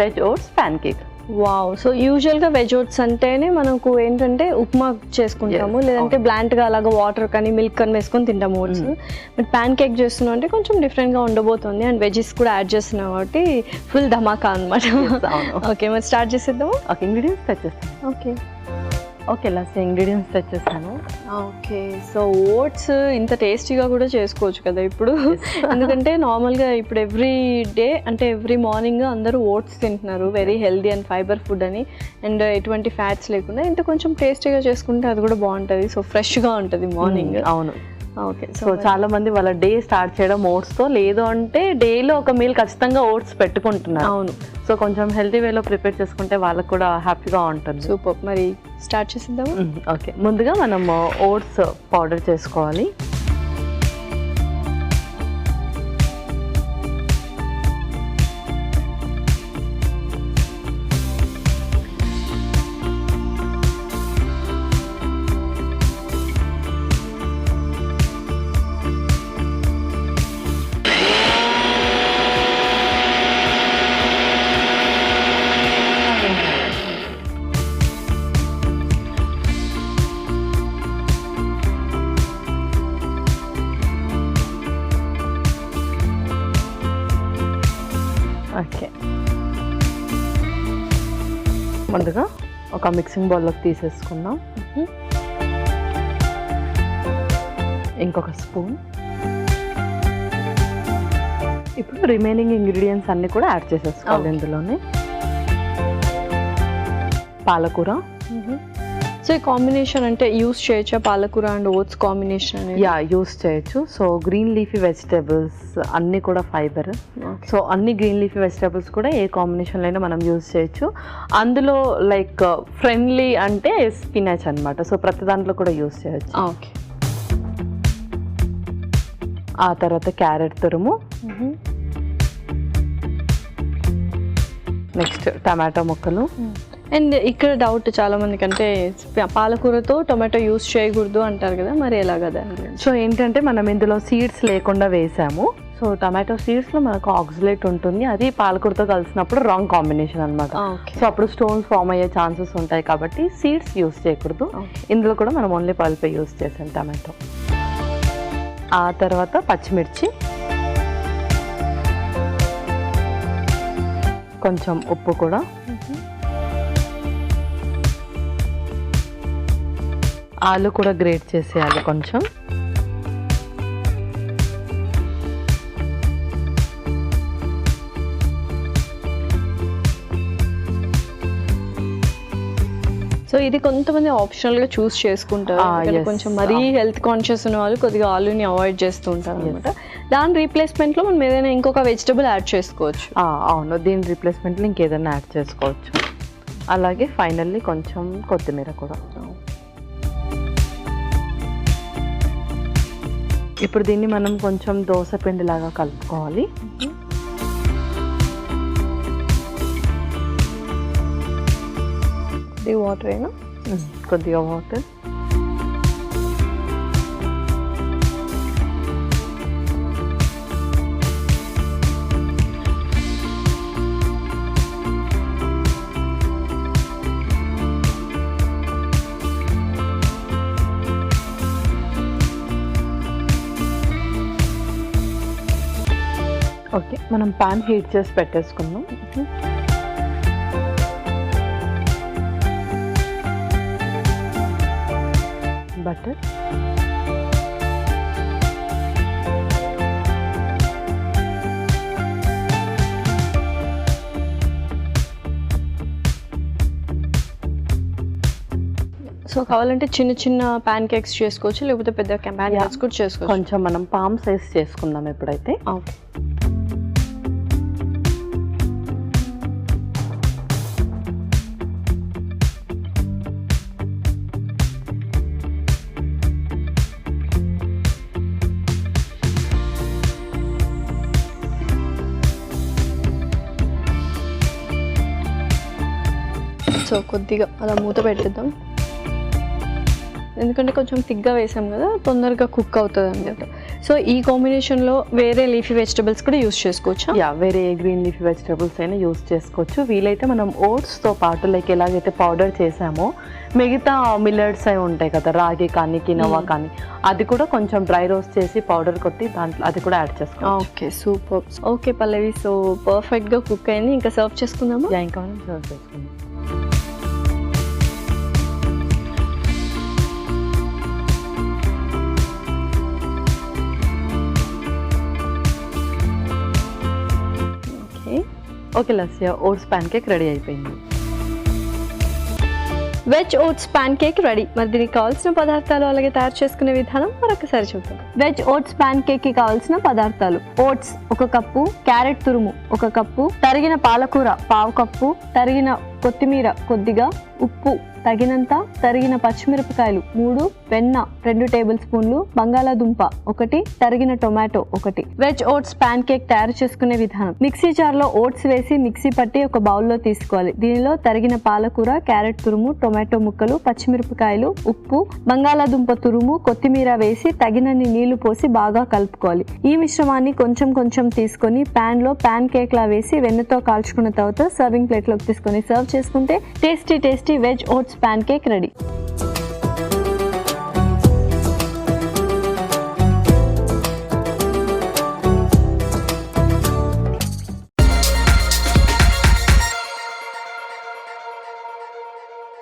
Veg oats pancake. Wow. So యూజువల్గా veg oats అంటేనే మనకు ఏంటంటే ఉప్మా చేసుకుంటాము, లేదంటే బ్లాంట్గా అలాగా వాటర్ కానీ మిల్క్ కానీ వేసుకొని తింటాము ఓట్స్. బట్ ప్యాన్ కేక్ చేస్తున్నాం అంటే కొంచెం డిఫరెంట్గా ఉండబోతుంది, అండ్ వెజెస్ కూడా యాడ్ చేస్తున్నాం కాబట్టి ఫుల్ ధమాకా అనమాట. ఓకే, మరి స్టార్ట్ చేసేద్దాము. ఓకే, ఇంగ్రీడియంట్స్ తెచ్చేస్తాను. ఓకే లాస్ట్ ఇంగ్రీడియంట్స్ తెచ్చేస్తాను. ఓకే, సో ఓట్స్ ఇంత టేస్టీగా కూడా చేసుకోవచ్చు కదా ఇప్పుడు. ఎందుకంటే నార్మల్గా ఇప్పుడు ఎవ్రీ డే అంటే ఎవ్రీ మార్నింగ్ అందరూ ఓట్స్ తింటున్నారు, very healthy and fibre food అని, అండ్ ఎటువంటి ఫ్యాట్స్ లేకుండా ఇంత కొంచెం టేస్టీగా చేసుకుంటే అది కూడా బాగుంటుంది. సో ఫ్రెష్గా ఉంటుంది మార్నింగ్. అవును. ఓకే, సో చాలా మంది వాళ్ళ డే స్టార్ట్ చేయడం ఓట్స్తో, లేదు అంటే డేలో ఒక మీల్ ఖచ్చితంగా ఓట్స్ పెట్టుకుంటున్నారు. అవును. సో కొంచెం హెల్తీ వేలో ప్రిపేర్ చేసుకుంటే వాళ్ళకు కూడా హ్యాపీగా ఉంటుంది. సూపర్, మరి స్టార్ట్ చేసేద్దాము. ఓకే, ముందుగా మనం ఓట్స్ పౌడర్ చేసుకోవాలి. ఓకే, ముందుగా ఒక మిక్సింగ్ బౌల్లోకి తీసేసుకుందాం. ఇంకొక స్పూన్. ఇప్పుడు రిమైనింగ్ ఇంగ్రీడియంట్స్ అన్నీ కూడా యాడ్ చేసేసుకోవాలి ఇందులోనే. పాలకూర. సో ఈ కాంబినేషన్ అంటే యూస్ చేయొచ్చా, పాలకూర అండ్ ఓట్స్ కాంబినేషన్ అనేది? యా, యూస్ చేయొచ్చు. సో గ్రీన్ లీఫీ వెజిటేబుల్స్ అన్నీ కూడా ఫైబర్. సో అన్ని గ్రీన్ లీఫీ వెజిటేబుల్స్ కూడా ఏ కాంబినేషన్లో అయినా మనం యూస్ చేయొచ్చు. అందులో లైక్ ఫ్రెండ్లీ అంటే స్పినాచ్ అనమాట. సో ప్రతి దాంట్లో కూడా యూస్ చేయొచ్చు. ఓకే, ఆ తర్వాత క్యారెట్ తురుము, నెక్స్ట్ టమాటో ముక్కలు. అండ్ ఇక్కడ డౌట్ చాలా మందికి, అంటే పాలకూరతో టొమాటో యూస్ చేయకూడదు అంటారు కదా, మరి ఎలా కదా? సో ఏంటంటే మనం ఇందులో సీడ్స్ లేకుండా వేసాము. సో టమాటో సీడ్స్లో మనకు ఆక్సిలేట్ ఉంటుంది, అది పాలకూరతో కలిసినప్పుడు రాంగ్ కాంబినేషన్ అనమాట. సో అప్పుడు స్టోన్స్ ఫామ్ అయ్యే ఛాన్సెస్ ఉంటాయి కాబట్టి సీడ్స్ యూస్ చేయకూడదు. ఇందులో కూడా మనం ఓన్లీ పల్పే యూస్ చేసాం టమాటో. ఆ తర్వాత పచ్చిమిర్చి, కొంచెం ఉప్పు కూడా, ఆలు కూడా గ్రేట్ చేసేయాలి కొంచెం. సో ఇది కొంతమంది ఆప్షనల్గా చూస్ చేసుకుంటారు, కొంచెం మరీ హెల్త్ కాన్షియస్ ఉన్న వాళ్ళు కొద్దిగా ఆలుని అవాయిడ్ చేస్తూ ఉంటారు అనమాట. దాని రీప్లేస్మెంట్లో మనం ఏదైనా ఇంకొక వెజిటబుల్ యాడ్ చేసుకోవచ్చు. అవును, దీని రీప్లేస్మెంట్లో ఇంకేదైనా యాడ్ చేసుకోవచ్చు. అలాగే ఫైనల్లీ కొంచెం కొత్తిమీర కూడా. ఇప్పుడు దీన్ని మనం కొంచెం దోస పిండిలాగా కలుపుకోవాలి. వాటర్ అయినా కొద్దిగా వాటర్. ఓకే, మనం ప్యాన్ హీట్ చేసి పెట్టేసుకుందాం. బటర్, సో కావాలంటే చిన్న చిన్న ప్యాన్ కేక్స్ చేసుకోవచ్చు, లేకపోతే పెద్ద ప్యాన్ కేక్స్ కూడా చేసుకోవచ్చు. కొంచెం మనం పామ్ సైజ్ చేసుకుందాం ఎప్పుడైతే. ఓకే, సో కొద్దిగా అలా మూత పెట్టేద్దాం, ఎందుకంటే కొంచెం థిక్గా వేసాం కదా, తొందరగా కుక్ అవుతుంది అన్నమాట. సో ఈ కాంబినేషన్లో వేరే లీఫీ వెజిటబుల్స్ కూడా యూస్ చేసుకోవచ్చా? యా, వేరే గ్రీన్ లీఫీ వెజిటబుల్స్ అయినా యూస్ చేసుకోవచ్చు. వీలైతే మనం ఓట్స్తో పాటు లైక్ ఎలాగైతే పౌడర్ చేసామో మిగతా మిల్లెట్స్ అవి ఉంటాయి కదా, రాగి కానీ కినోవా కానీ, అది కూడా కొంచెం డ్రై రోస్ట్ చేసి పౌడర్ కొట్టి దాంట్లో అది కూడా యాడ్ చేసుకోవచ్చు. Okay, super. Okay Pallavi, so పర్ఫెక్ట్గా కుక్ అయింది. ఇంకా సర్వ్ చేసుకుందామా? యా, ఇంకా మనం సర్వ్ చేసుకుందాం. Okay Lasya, oats pancake ready అయిపోయింది. Veg oats pancake ready. మరి దీనికి కావాల్సిన పదార్థాలు అలాగే తయారు చేసుకునే విధానం మరొకసారి చూద్దాం. వెజ్ ఓట్స్ ప్యాన్ కేక్ కి కావాల్సిన పదార్థాలు: ఓట్స్ 1 కప్పు, క్యారెట్ తురుము 1 కప్పు, తరిగిన పాలకూర 1/2 కప్పు, తరిగిన కొత్తిమీర కొద్దిగా, ఉప్పు తగినంత, తరిగిన పచ్చిమిరపకాయలు 3, వెన్న 2 టేబుల్ స్పూన్లు, బంగాళాదుంప 1, తరిగిన tomato 1. Veg oats pancake తయారు చేసుకునే విధానం: మిక్సీ జార్ లో ఓట్స్ వేసి మిక్సీ పట్టి ఒక బౌల్లో తీసుకోవాలి. దీనిలో తరిగిన పాలకూర, క్యారెట్ తురుము, టొమాటో ముక్కలు, పచ్చిమిరపకాయలు, ఉప్పు, బంగాళాదుంప తురుము, కొత్తిమీర వేసి తగినన్ని నీళ్లు పోసి బాగా కలుపుకోవాలి. ఈ మిశ్రమాన్ని కొంచెం కొంచెం తీసుకొని ప్యాన్ లో ప్యాన్ కేక్ లా వేసి వెన్నతో కాల్చుకున్న తర్వాత సర్వింగ్ ప్లేట్ లోకి తీసుకొని సర్వ్ చేసుకుంటే tasty veg oats pancake ready.